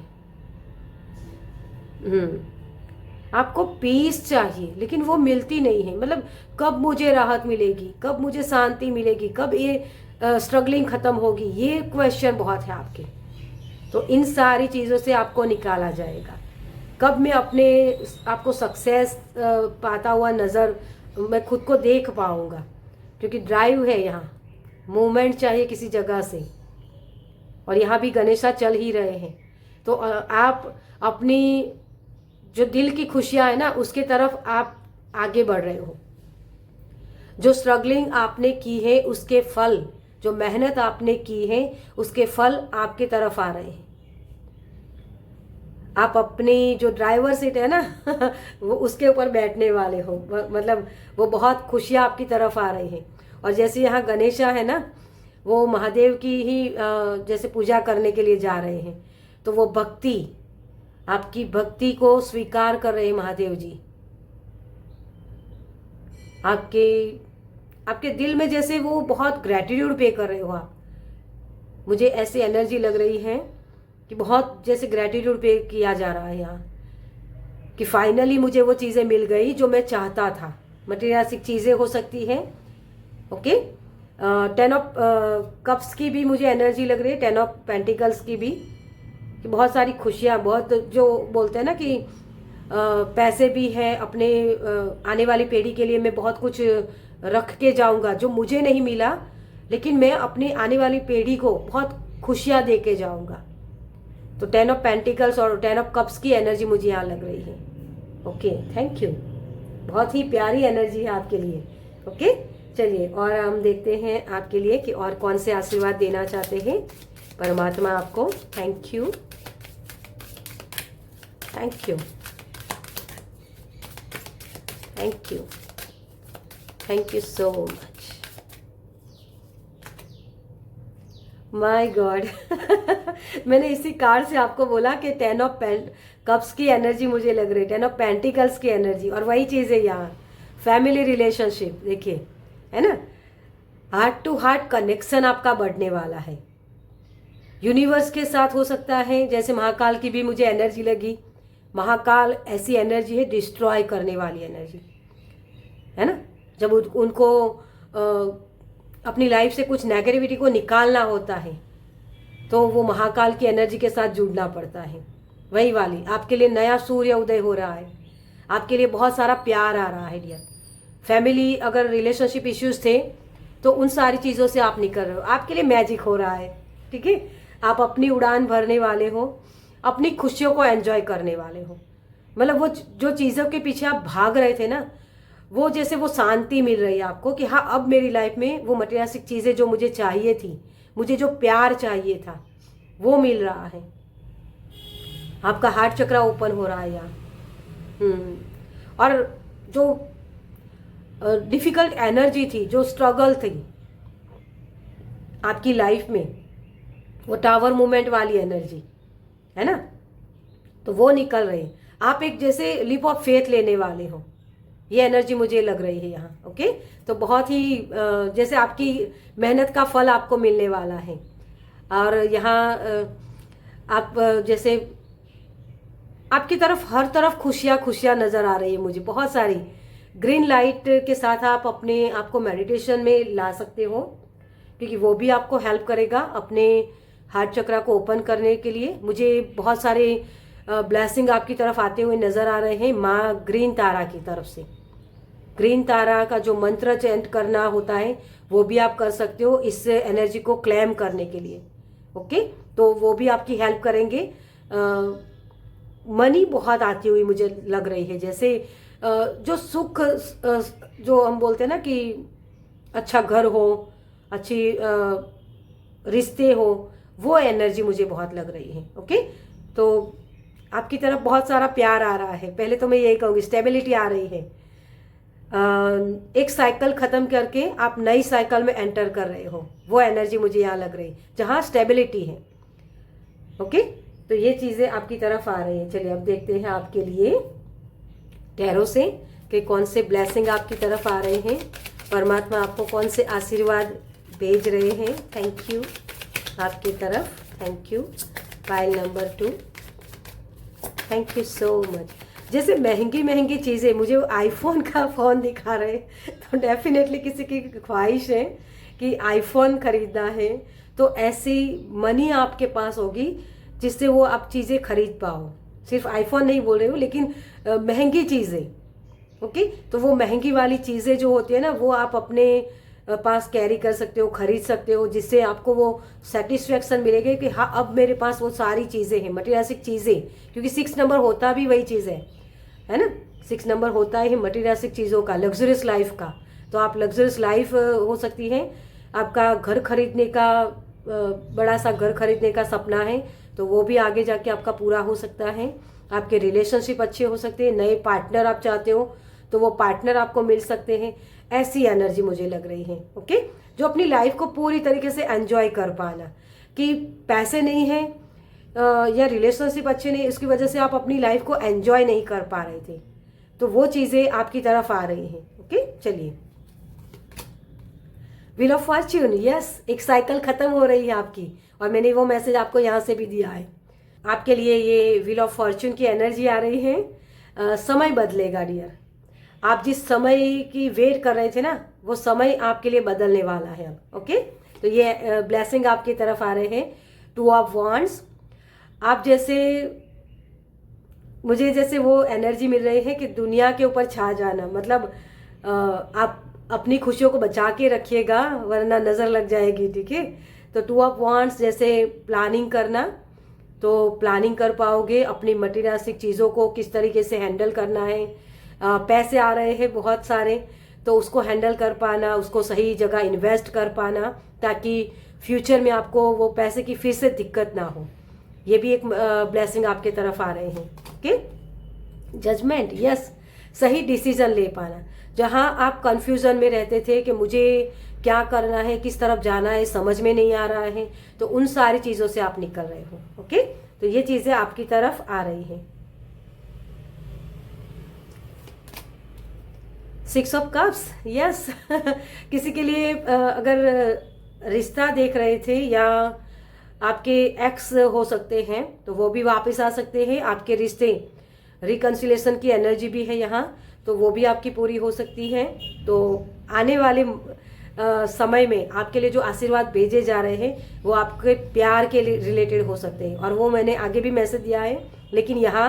आपको पीस चाहिए लेकिन वो मिलती नहीं है। मतलब कब मुझे राहत मिलेगी, कब मुझे शांति मिलेगी, कब ये स्ट्रगलिंग खत्म होगी, ये क्वेश्चन बहुत है आपके। तो इन सारी चीज़ों से आपको निकाला जाएगा। कब मैं अपने आपको सक्सेस पाता हुआ नज़र मैं खुद को देख पाऊँगा, क्योंकि ड्राइव है यहाँ, मूवमेंट चाहिए किसी जगह से, और यहाँ भी गणेशा चल ही रहे हैं। तो आप अपनी जो दिल की खुशियाँ है ना उसके तरफ आप आगे बढ़ रहे हो। जो स्ट्रगलिंग आपने की है उसके फल, जो मेहनत आपने की है उसके फल आपके तरफ आ रहे हैं। आप अपनी जो ड्राइवर सीट है ना वो उसके ऊपर बैठने वाले हो, मतलब वो बहुत खुशियाँ आपकी तरफ आ रही हैं। और जैसे यहाँ गणेशा है ना, वो महादेव की ही जैसे पूजा करने के लिए जा रहे हैं, तो वो भक्ति, आपकी भक्ति को स्वीकार कर रहे हैं महादेव जी। आपके दिल में जैसे वो बहुत ग्रैटिट्यूड पे कर रहे हो आप। मुझे ऐसी एनर्जी लग रही है कि बहुत जैसे ग्रैटिट्यूड पे किया जा रहा है यहाँ, कि फाइनली मुझे वो चीज़ें मिल गई जो मैं चाहता था। मटेरियलिस्टिक चीज़ें हो सकती हैं, ओके। 10 ऑफ कप्स की भी मुझे एनर्जी लग रही है, 10 ऑफ पेंटिकल्स की भी, कि बहुत सारी खुशियाँ, बहुत जो बोलते हैं ना कि पैसे भी हैं, अपने आने वाली पीढ़ी के लिए मैं बहुत कुछ रख के जाऊंगा जो मुझे नहीं मिला, लेकिन मैं अपनी आने वाली पीढ़ी को बहुत खुशियाँ दे के जाऊंगा। तो 10 ऑफ पेंटिकल्स और 10 ऑफ कप्स की एनर्जी मुझे यहाँ लग रही है। ओके, थैंक यू, बहुत ही प्यारी एनर्जी है आपके लिए। ओके, चलिए और हम देखते हैं आपके लिए कि और कौन से आशीर्वाद देना चाहते हैं परमात्मा आपको। Thank you, thank you, thank you, thank you so much. My God मैंने इसी कार्ड से आपको बोला कि 10 ऑफ कप्स की एनर्जी मुझे लग रही है, 10 ऑफ पेंटिकल्स की एनर्जी, और वही चीज़ है यहाँ, फैमिली रिलेशनशिप। देखिए, है ना, हार्ट टू हार्ट कनेक्शन आपका बढ़ने वाला है यूनिवर्स के साथ। हो सकता है जैसे महाकाल की भी मुझे एनर्जी लगी। महाकाल ऐसी एनर्जी है डिस्ट्रॉय करने वाली एनर्जी, है ना। जब उनको अपनी लाइफ से कुछ नेगेटिविटी को निकालना होता है तो वो महाकाल की एनर्जी के साथ जुड़ना पड़ता है। वही वाली आपके लिए नया सूर्य उदय हो रहा है, आपके लिए बहुत सारा प्यार आ रहा है डियर। फैमिली अगर रिलेशनशिप इश्यूज थे तो उन सारी चीज़ों से आप निकल रहे हो, आपके लिए मैजिक हो रहा है। ठीक है, आप अपनी उड़ान भरने वाले हो, अपनी खुशियों को एंजॉय करने वाले हो। मतलब वो जो चीज़ों के पीछे आप भाग रहे थे ना, वो जैसे वो शांति मिल रही है आपको कि हाँ अब मेरी लाइफ में वो मटेरियलिस्टिक चीज़ें जो मुझे चाहिए थी, मुझे जो प्यार चाहिए था वो मिल रहा है। आपका हार्ट चक्र ओपन हो रहा है यहाँ। और जो डिफिकल्ट एनर्जी थी, जो स्ट्रगल थी आपकी लाइफ में, वो टावर मूवमेंट वाली एनर्जी है ना, तो वो निकल रही। आप एक जैसे लीप ऑफ फेथ लेने वाले हो, ये एनर्जी मुझे लग रही है यहाँ। ओके, तो बहुत ही जैसे आपकी मेहनत का फल आपको मिलने वाला है। और यहाँ आप जैसे आपकी तरफ हर तरफ खुशियाँ खुशियाँ नज़र आ रही है मुझे, बहुत सारी। ग्रीन लाइट के साथ आप अपने आप को मेडिटेशन में ला सकते हो, क्योंकि वो भी आपको हेल्प करेगा अपने हार्ट चक्र को ओपन करने के लिए। मुझे बहुत सारे ब्लेसिंग आपकी तरफ आते हुए नज़र आ रहे हैं माँ ग्रीन तारा की तरफ से। ग्रीन तारा का जो मंत्र चैंट करना होता है वो भी आप कर सकते हो इस एनर्जी को क्लेम करने के लिए। ओके, तो वो भी आपकी हेल्प करेंगे। मनी बहुत आती हुई मुझे लग रही है, जैसे जो सुख, जो हम बोलते हैं ना कि अच्छा घर हो, अच्छी रिश्ते हो, वो एनर्जी मुझे बहुत लग रही है। ओके, तो आपकी तरफ बहुत सारा प्यार आ रहा है। पहले तो मैं यही कहूँगी, स्टेबिलिटी आ रही है। एक साइकिल ख़त्म करके आप नई साइकिल में एंटर कर रहे हो, वो एनर्जी मुझे यहाँ लग रही, जहाँ स्टेबिलिटी है। ओके, तो ये चीज़ें आपकी तरफ आ रही हैं। चलिए अब देखते हैं आपके लिए टैरो से कि कौन से ब्लेसिंग आपकी तरफ आ रहे हैं, परमात्मा आपको कौन से आशीर्वाद भेज रहे हैं। थैंक यू आपकी तरफ, thank you. File number 2, thank you so much. जैसे महंगी महंगी चीज़ें, मुझे आईफोन का फ़ोन दिखा रहे, तो डेफिनेटली किसी की ख्वाहिश है कि आईफोन ख़रीदना है, तो ऐसी मनी आपके पास होगी जिससे वो आप चीज़ें खरीद पाओ। सिर्फ आईफोन नहीं बोल रही हूँ, लेकिन महंगी चीज़ें। ओके, तो वो महंगी वाली चीज़ें जो होती है ना, वो आप अपने पास कैरी कर सकते हो, खरीद सकते हो, जिससे आपको वो सेटिस्फेक्शन मिलेगी कि हाँ अब मेरे पास वो सारी चीज़ें हैं, मटीरियलिस्टिक चीज़ें। क्योंकि 6 नंबर होता भी वही चीज़ है ना। 6 नंबर होता है मटीरियलिस्टिक चीज़ों का, लग्जरियस लाइफ का। तो आप लग्जरियस लाइफ हो सकती है, आपका घर खरीदने का, बड़ा सा घर खरीदने का सपना है, तो वो भी आगे जाके आपका पूरा हो सकता है। आपके रिलेशनशिप अच्छे हो सकते हैं, नए पार्टनर आप चाहते हो तो वो पार्टनर आपको मिल सकते हैं। ऐसी एनर्जी मुझे लग रही है। ओके, जो अपनी लाइफ को पूरी तरीके से एंजॉय कर पाना, कि पैसे नहीं है या रिलेशनशिप अच्छे नहीं, इसकी वजह से आप अपनी लाइफ को एंजॉय नहीं कर पा रहे थे, तो वो चीज़ें आपकी तरफ आ रही हैं। ओके, चलिए, व्हील ऑफ फॉर्च्यून, यस, एक साइकिल खत्म हो रही है आपकी, और मैंने वो मैसेज आपको यहाँ से भी दिया है। आपके लिए ये व्हील ऑफ फॉर्च्यून की एनर्जी आ रही है। समय बदलेगा डियर। आप जिस समय की वेट कर रहे थे ना, वो समय आपके लिए बदलने वाला है अब। ओके, तो ये ब्लेसिंग आपकी तरफ आ रहे हैं। 2 ऑफ वांड्स, आप जैसे, मुझे जैसे वो एनर्जी मिल रही है कि दुनिया के ऊपर छा जाना, मतलब आप अपनी खुशियों को बचा के रखिएगा वरना नज़र लग जाएगी। ठीक है, तो 2 ऑफ वांड्स जैसे प्लानिंग करना, तो प्लानिंग कर पाओगे अपनी मटीरियलिस्टिक चीज़ों को किस तरीके से हैंडल करना है। पैसे आ रहे हैं बहुत सारे, तो उसको हैंडल कर पाना, उसको सही जगह इन्वेस्ट कर पाना, ताकि फ्यूचर में आपको वो पैसे की फिर से दिक्कत ना हो। ये भी एक ब्लेसिंग आपके तरफ आ रहे हैं। ओके, जजमेंट, यस, सही डिसीजन ले पाना। जहां आप कंफ्यूजन में रहते थे कि मुझे क्या करना है, किस तरफ जाना है, समझ में नहीं आ रहा है, तो उन सारी चीज़ों से आप निकल रहे हो। ओके, तो ये चीज़ें आपकी तरफ आ रही हैं। 6 ऑफ कप्स, यस, किसी के लिए अगर रिश्ता देख रहे थे या आपके एक्स हो सकते हैं, तो वो भी वापस आ सकते हैं। आपके रिश्ते, रिकन्सिलेशन की एनर्जी भी है यहाँ, तो वो भी आपकी पूरी हो सकती है। तो आने वाले समय में आपके लिए जो आशीर्वाद भेजे जा रहे हैं वो आपके प्यार के रिलेटेड हो सकते हैं, और वो मैंने आगे भी मैसेज दिया है। लेकिन यहाँ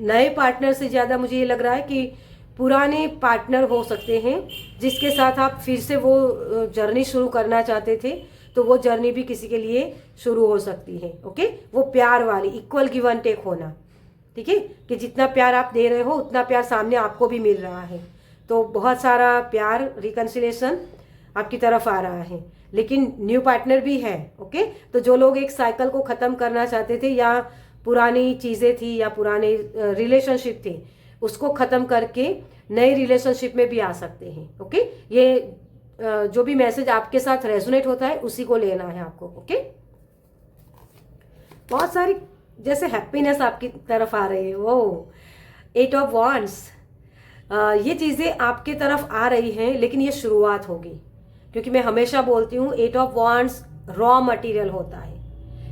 नए पार्टनर से ज़्यादा मुझे ये लग रहा है कि पुराने पार्टनर हो सकते हैं, जिसके साथ आप फिर से वो जर्नी शुरू करना चाहते थे, तो वो जर्नी भी किसी के लिए शुरू हो सकती है। ओके, वो प्यार वाली इक्वल गिव एंड टेक होना। ठीक है, कि जितना प्यार आप दे रहे हो उतना प्यार सामने आपको भी मिल रहा है, तो बहुत सारा प्यार, रिकन्सिलेशन आपकी तरफ आ रहा है। लेकिन न्यू पार्टनर भी है। ओके, तो जो लोग एक साइकिल को ख़त्म करना चाहते थे, या पुरानी चीज़ें थी या पुराने रिलेशनशिप थे, उसको ख़त्म करके नए रिलेशनशिप में भी आ सकते हैं। ओके, ये जो भी मैसेज आपके साथ रेजोनेट होता है उसी को लेना है आपको। ओके, बहुत सारी जैसे हैप्पीनेस आपकी तरफ आ रही है। वो 8 ऑफ वांड्स, ये चीज़ें आपके तरफ आ रही हैं, लेकिन ये शुरुआत होगी, क्योंकि मैं हमेशा बोलती हूँ 8 ऑफ वांड्स रॉ मटेरियल होता है,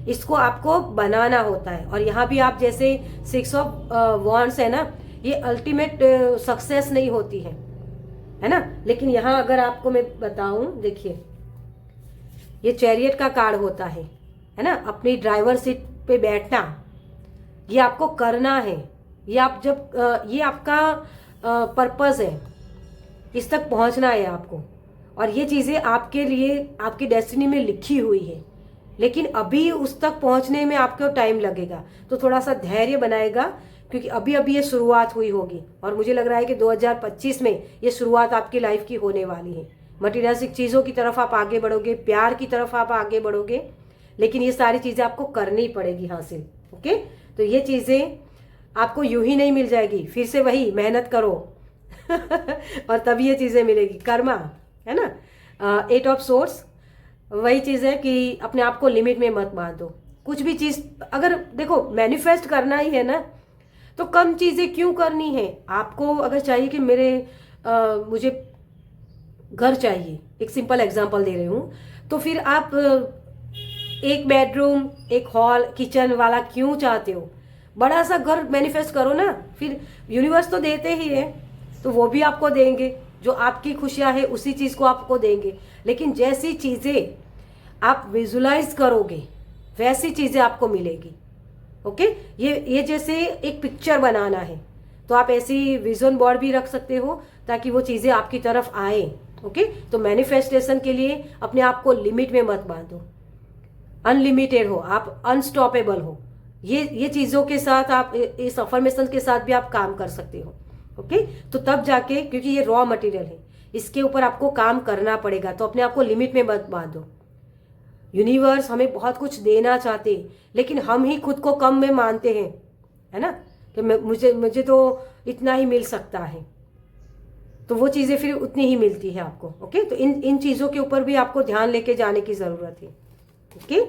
इसको आपको बनाना होता है। और यहाँ भी आप जैसे 6 ऑफ वांड्स है ना, ये अल्टीमेट सक्सेस नहीं होती है ना। लेकिन यहाँ अगर आपको मैं बताऊं, देखिए ये चैरियट का कार्ड होता है ना, अपनी ड्राइवर सीट पे बैठना, ये आपको करना है। ये आप जब ये आपका पर्पस है, इस तक पहुंचना है आपको, और ये चीज़ें आपके लिए आपकी डेस्टिनी में लिखी हुई है। लेकिन अभी उस तक पहुंचने में आपको टाइम लगेगा, तो थोड़ा सा धैर्य बनाएगा, क्योंकि अभी अभी ये शुरुआत हुई होगी। और मुझे लग रहा है कि 2025 में ये शुरुआत आपकी लाइफ की होने वाली है। मटीरियलिस्टिक चीज़ों की तरफ आप आगे बढ़ोगे, प्यार की तरफ आप आगे बढ़ोगे, लेकिन ये सारी चीज़ें आपको करनी पड़ेगी हासिल। ओके, तो ये चीज़ें आपको यूं ही नहीं मिल जाएगी, फिर से वही मेहनत करो और तभी ये चीज़ें मिलेगी, कर्मा, है ना। 8 ऑफ सोर्स, वही चीज़ है कि अपने आप को लिमिट में मत बांधो। कुछ भी चीज़ अगर देखो मैनिफेस्ट करना ही है ना, तो कम चीज़ें क्यों करनी है। आपको अगर चाहिए कि मुझे घर चाहिए, एक सिंपल एग्जांपल दे रही हूँ, तो फिर आप एक बेडरूम, एक हॉल, किचन वाला क्यों चाहते हो। बड़ा सा घर मैनिफेस्ट करो ना, फिर यूनिवर्स तो देते ही है, तो वो भी आपको देंगे। जो आपकी खुशियाँ है उसी चीज़ को आपको देंगे। लेकिन जैसी चीज़ें आप विजुलाइज करोगे, वैसी चीज़ें आपको मिलेगी। ओके, ये जैसे एक पिक्चर बनाना है तो आप ऐसी विजन बोर्ड भी रख सकते हो ताकि वो चीज़ें आपकी तरफ आए। ओके, तो मैनिफेस्टेशन के लिए अपने आप को लिमिट में मत बांधो, अनलिमिटेड हो, आप अनस्टॉपेबल हो। ये चीज़ों के साथ आप इस अफर्मेशन के साथ भी आप काम कर सकते हो। ओके, तो तब जाके, क्योंकि ये रॉ मटेरियल है, इसके ऊपर आपको काम करना पड़ेगा, तो अपने आप को लिमिट में मत बांधो। यूनिवर्स हमें बहुत कुछ देना चाहते, लेकिन हम ही खुद को कम में मानते हैं, है ना, कि मुझे तो इतना ही मिल सकता है, तो वो चीज़ें फिर उतनी ही मिलती है आपको। ओके, तो इन चीज़ों के ऊपर भी आपको ध्यान लेके जाने की ज़रूरत है। ओके,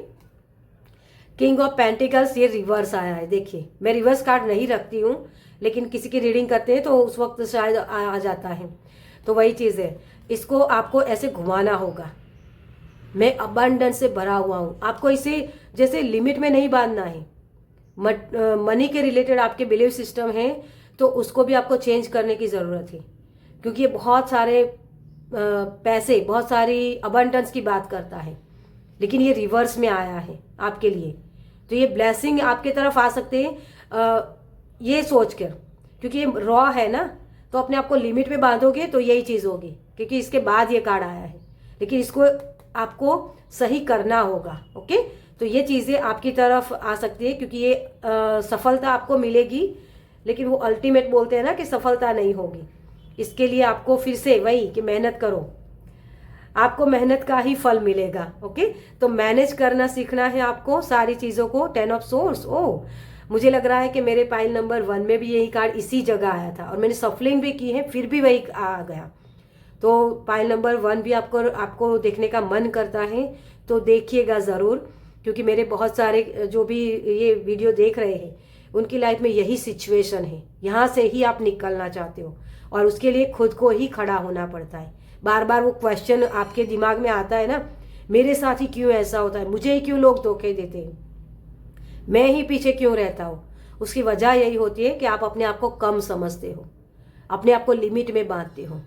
किंग ऑफ पेंटिकल्स ये रिवर्स आया है। देखिए, मैं रिवर्स कार्ड नहीं रखती हूँ, लेकिन किसी की रीडिंग करते हैं तो उस वक्त शायद आ जाता है। तो वही चीज़ है, इसको आपको ऐसे घुमाना होगा। मैं अबंडेंस से भरा हुआ हूँ, आपको इसे जैसे लिमिट में नहीं बांधना है। मनी के रिलेटेड आपके बिलीव सिस्टम है तो उसको भी आपको चेंज करने की ज़रूरत है, क्योंकि ये बहुत सारे पैसे, बहुत सारी अबंडेंस की बात करता है, लेकिन ये रिवर्स में आया है आपके लिए। तो ये ब्लेसिंग आपके तरफ आ सकते हैं ये सोचकर, क्योंकि ये रॉ है ना, तो अपने आप को लिमिट में बांधोगे तो यही चीज़ होगी, क्योंकि इसके बाद ये कार्ड आया है, लेकिन इसको आपको सही करना होगा। ओके, तो ये चीज़ें आपकी तरफ आ सकती है, क्योंकि ये सफलता आपको मिलेगी, लेकिन वो अल्टीमेट बोलते हैं ना कि सफलता नहीं होगी। इसके लिए आपको फिर से वही कि मेहनत करो, आपको मेहनत का ही फल मिलेगा। ओके, तो मैनेज करना सीखना है आपको सारी चीज़ों को। 10 ऑफ सोर्स, मुझे लग रहा है कि मेरे पाइल नंबर 1 में भी यही कार्ड इसी जगह आया था, और मैंने सफलिंग भी की है, फिर भी वही आ गया। तो पाइल नंबर 1 भी आपको देखने का मन करता है तो देखिएगा ज़रूर, क्योंकि मेरे बहुत सारे जो भी ये वीडियो देख रहे हैं उनकी लाइफ में यही सिचुएशन है, यहाँ से ही आप निकलना चाहते हो, और उसके लिए खुद को ही खड़ा होना पड़ता है। बार बार वो क्वेश्चन आपके दिमाग में आता है ना, मेरे साथ ही क्यों ऐसा होता है, मुझे ही क्यों लोग धोखे देते हैं, मैं ही पीछे क्यों रहता हूँ। उसकी वजह यही होती है कि आप अपने आप को कम समझते हो, अपने आप को लिमिट में बांधते हो।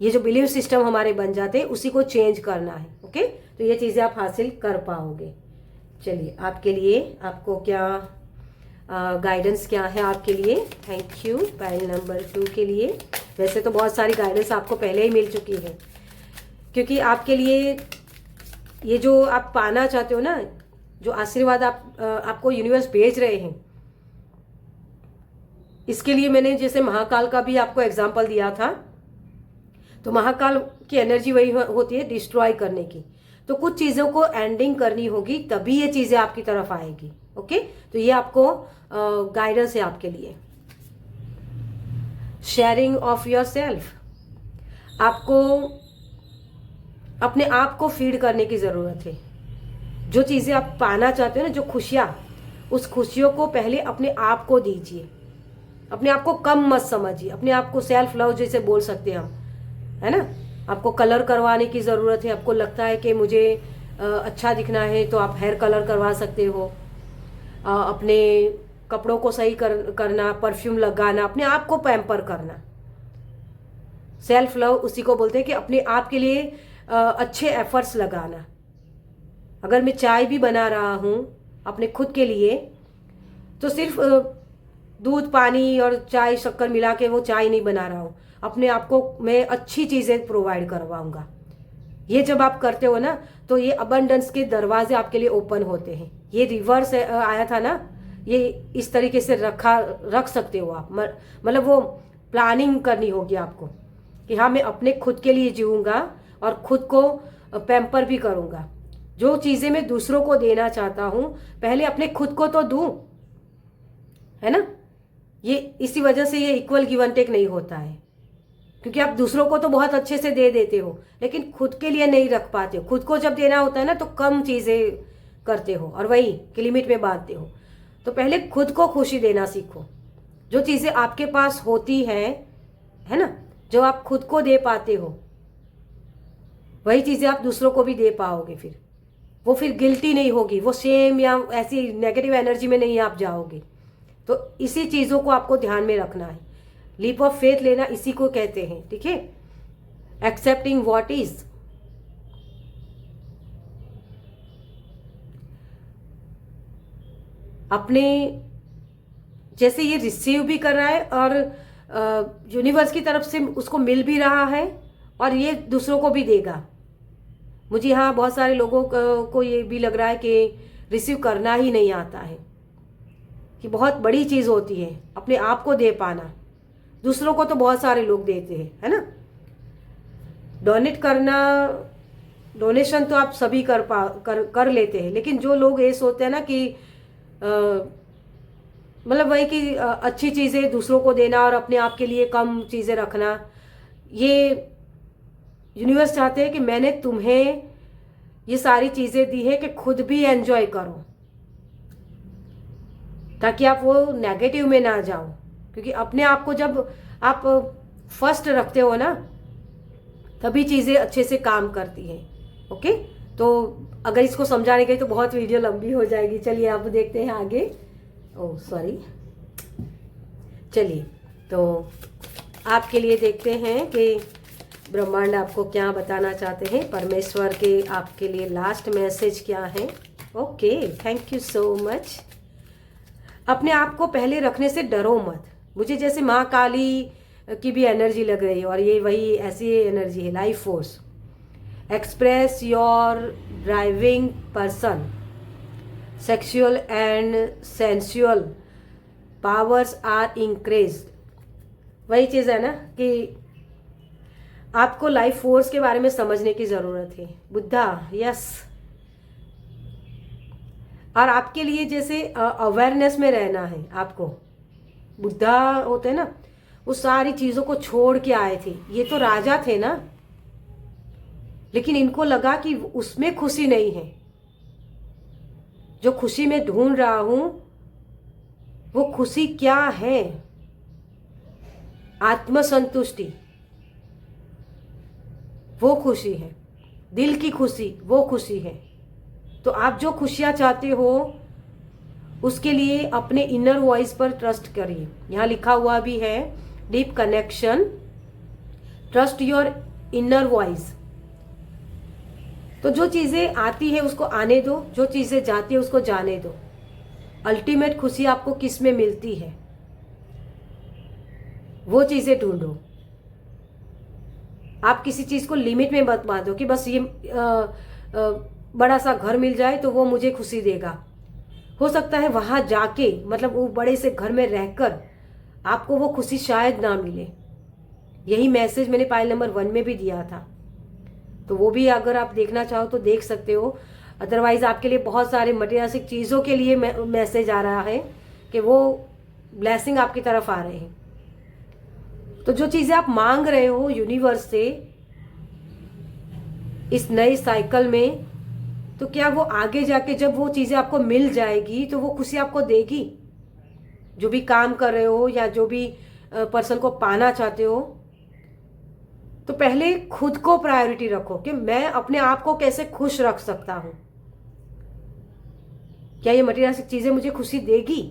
ये जो बिलीव सिस्टम हमारे बन जाते हैं उसी को चेंज करना है। ओके, तो ये चीज़ें आप हासिल कर पाओगे। चलिए, आपके लिए आपको क्या गाइडेंस क्या है आपके लिए। थैंक यू पाइल नंबर 2 के लिए। वैसे तो बहुत सारी गाइडेंस आपको पहले ही मिल चुकी है, क्योंकि आपके लिए ये जो आप पाना चाहते हो ना, जो आशीर्वाद आपको यूनिवर्स भेज रहे हैं, इसके लिए मैंने जैसे महाकाल का भी आपको एग्जाम्पल दिया था। तो महाकाल की एनर्जी वही होती है डिस्ट्रॉय करने की, तो कुछ चीज़ों को एंडिंग करनी होगी, तभी ये चीज़ें आपकी तरफ आएगी। ओके, तो ये आपको गाइडेंस है आपके लिए। शेयरिंग ऑफ योर सेल्फ, आपको अपने आप को फीड करने की ज़रूरत है। जो चीज़ें आप पाना चाहते हो ना, जो खुशियाँ, उस खुशियों को पहले अपने आप को दीजिए। अपने आप को कम मत समझिए, अपने आप को सेल्फ लव जैसे बोल सकते हैं हम, है ना। आपको कलर करवाने की ज़रूरत है, आपको लगता है कि मुझे अच्छा दिखना है तो आप हेयर कलर करवा सकते हो। अपने कपड़ों को सही करना, परफ्यूम लगाना, अपने आप को पैम्पर करना, सेल्फ लव उसी को बोलते हैं कि अपने आप के लिए अच्छे एफर्ट्स लगाना। अगर मैं चाय भी बना रहा हूँ अपने खुद के लिए, तो सिर्फ दूध पानी और चाय शक्कर मिला के वो चाय नहीं बना रहा हूँ, अपने आप को मैं अच्छी चीज़ें प्रोवाइड करवाऊँगा। ये जब आप करते हो ना, तो ये अबंडेंस के दरवाजे आपके लिए ओपन होते हैं। ये रिवर्स आया था ना, ये इस तरीके से रख सकते हो आप। मतलब वो प्लानिंग करनी होगी आपको कि हाँ, मैं अपने खुद के लिए जीऊँगा और खुद को पैम्पर भी करूँगा। जो चीज़ें मैं दूसरों को देना चाहता हूँ, पहले अपने खुद को तो दूँ, है ना। ये इसी वजह से ये इक्वल गिव एंड टेक नहीं होता है, क्योंकि आप दूसरों को तो बहुत अच्छे से दे देते हो, लेकिन खुद के लिए नहीं रख पाते हो। खुद को जब देना होता है ना, तो कम चीज़ें करते हो और वही कि लिमिट में बांधते हो। तो पहले खुद को खुशी देना सीखो। जो चीज़ें आपके पास होती है ना, जो आप खुद को दे पाते हो, वही चीज़ें आप दूसरों को भी दे पाओगे। फिर वो गिल्टी नहीं होगी, वो शेम या ऐसी नेगेटिव एनर्जी में नहीं आप जाओगे। तो इसी चीज़ों को आपको ध्यान में रखना है। लीप ऑफ फेथ लेना इसी को कहते हैं, ठीक है। एक्सेप्टिंग व्हाट इज, अपने जैसे ये रिसीव भी कर रहा है और यूनिवर्स की तरफ से उसको मिल भी रहा है और ये दूसरों को भी देगा। मुझे यहाँ बहुत सारे लोगों को ये भी लग रहा है कि रिसीव करना ही नहीं आता है, कि बहुत बड़ी चीज़ होती है अपने आप को दे पाना। दूसरों को तो बहुत सारे लोग देते हैं, है ना। डोनेट करना, डोनेशन तो आप सभी कर लेते हैं, लेकिन जो लोग ये सोचते हैं ना कि मतलब वही कि अच्छी चीज़ें दूसरों को देना और अपने आप के लिए कम चीज़ें रखना, ये यूनिवर्स चाहते हैं कि मैंने तुम्हें ये सारी चीज़ें दी है कि खुद भी एंजॉय करो, ताकि आप वो नेगेटिव में ना जाओ। क्योंकि अपने आप को जब आप फर्स्ट रखते हो ना, तभी चीज़ें अच्छे से काम करती हैं। ओके, तो अगर इसको समझाने गई तो बहुत वीडियो लंबी हो जाएगी। चलिए आप देखते हैं आगे। ओह सॉरी, चलिए तो आपके लिए देखते हैं कि ब्रह्मांड आपको क्या बताना चाहते हैं, परमेश्वर के आपके लिए लास्ट मैसेज क्या है। Okay, thank you so much. अपने आप को पहले रखने से डरो मत। मुझे जैसे माँ काली की भी एनर्जी लग रही है और ये वही ऐसी एनर्जी है, life force. Express your driving person, sexual and sensual powers are increased. वही चीज़ है ना कि आपको लाइफ फोर्स के बारे में समझने की ज़रूरत है। बुद्धा, यस। और आपके लिए जैसे अवेयरनेस में रहना है आपको। बुद्धा होते हैं ना, वो सारी चीज़ों को छोड़ के आए थे। ये तो राजा थे ना, लेकिन इनको लगा कि उसमें खुशी नहीं है। जो खुशी मैं ढूंढ रहा हूं वो खुशी क्या है? आत्मसंतुष्टि, वो खुशी है। दिल की खुशी, वो खुशी है। तो आप जो खुशियां चाहते हो उसके लिए अपने इनर वॉइस पर ट्रस्ट करिए। यहाँ लिखा हुआ भी है, deep connection, trust your inner voice. तो जो चीज़ें आती है उसको आने दो, जो चीज़ें जाती है उसको जाने दो। अल्टीमेट खुशी आपको किस में मिलती है, वो चीज़ें ढूंढो। आप किसी चीज़ को लिमिट में मत बांधो कि बस ये बड़ा सा घर मिल जाए तो वो मुझे खुशी देगा। हो सकता है वहाँ जाके, मतलब वो बड़े से घर में रहकर आपको वो खुशी शायद ना मिले। यही मैसेज मैंने पाइल नंबर 1 में भी दिया था, तो वो भी अगर आप देखना चाहो तो देख सकते हो। अदरवाइज आपके लिए बहुत सारे मटेरियलिस्टिक चीज़ों के लिए मैसेज आ रहा है कि वो ब्लेसिंग आपकी तरफ आ रहे हैं। तो जो चीज़ें आप मांग रहे हो यूनिवर्स से इस नए साइकिल में, तो क्या वो आगे जाके जब वो चीज़ें आपको मिल जाएगी तो वो खुशी आपको देगी? जो भी काम कर रहे हो या जो भी पर्सन को पाना चाहते हो, तो पहले खुद को प्रायोरिटी रखो कि मैं अपने आप को कैसे खुश रख सकता हूं। क्या ये मटेरियलिस्टिक चीज़ें मुझे खुशी देगी?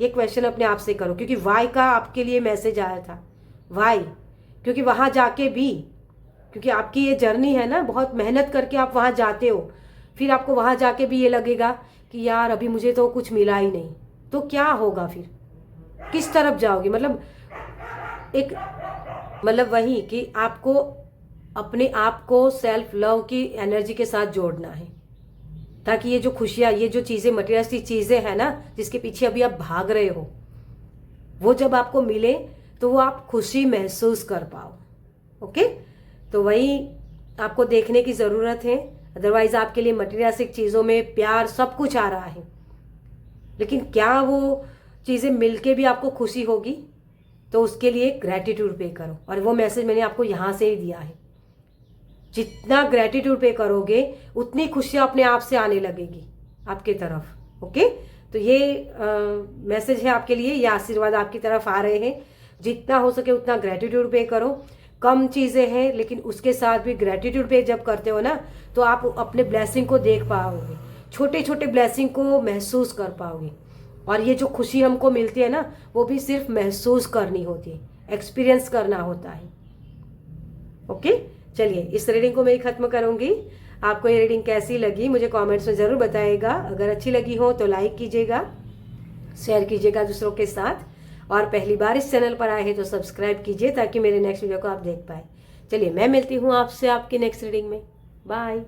ये क्वेश्चन अपने आप से करो। क्योंकि वाई का आपके लिए मैसेज आया था। वाई, क्योंकि वहां जाके भी, क्योंकि आपकी ये जर्नी है ना, बहुत मेहनत करके आप वहां जाते हो, फिर आपको वहां जाके भी ये लगेगा कि यार अभी मुझे तो कुछ मिला ही नहीं। तो क्या होगा फिर? किस तरफ जाओगे? मतलब एक, मतलब वही कि आपको अपने आप को सेल्फ लव की एनर्जी के साथ जोड़ना है, ताकि ये जो खुशियाँ, ये जो चीज़ें, मटेरियलिस्टिक चीज़ें हैं ना जिसके पीछे अभी आप भाग रहे हो, वो जब आपको मिले तो वो आप खुशी महसूस कर पाओ। ओके, तो वही आपको देखने की ज़रूरत है। अदरवाइज आपके लिए मटेरियलिस्टिक चीज़ों में प्यार सब कुछ आ रहा है, लेकिन क्या वो चीज़ें मिलके भी आपको खुशी होगी? तो उसके लिए ग्रैटिट्यूड पे करो। और वो मैसेज मैंने आपको यहाँ से ही दिया है। जितना ग्रैटिट्यूड पे करोगे उतनी खुशियाँ अपने आप से आने लगेगी आपके तरफ। ओके, तो ये मैसेज है आपके लिए, ये आशीर्वाद आपकी तरफ आ रहे हैं। जितना हो सके उतना ग्रैटिट्यूड पे करो। कम चीज़ें हैं लेकिन उसके साथ भी ग्रैटिट्यूड पे जब करते हो ना, तो आप अपने ब्लेसिंग को देख पाओगे, छोटे छोटे ब्लेसिंग को महसूस कर पाओगे। और ये जो खुशी हमको मिलती है ना, वो भी सिर्फ महसूस करनी होती है, एक्सपीरियंस करना होता है। ओके, चलिए इस रीडिंग को मैं ख़त्म करूँगी। आपको ये रीडिंग कैसी लगी मुझे कमेंट्स में ज़रूर बताइएगा। अगर अच्छी लगी हो तो लाइक कीजिएगा, शेयर कीजिएगा दूसरों के साथ, और पहली बार इस चैनल पर आए हैं तो सब्सक्राइब कीजिए ताकि मेरे नेक्स्ट वीडियो को आप देख पाए। चलिए मैं मिलती हूँ आपसे आपकी नेक्स्ट रीडिंग में। बाय।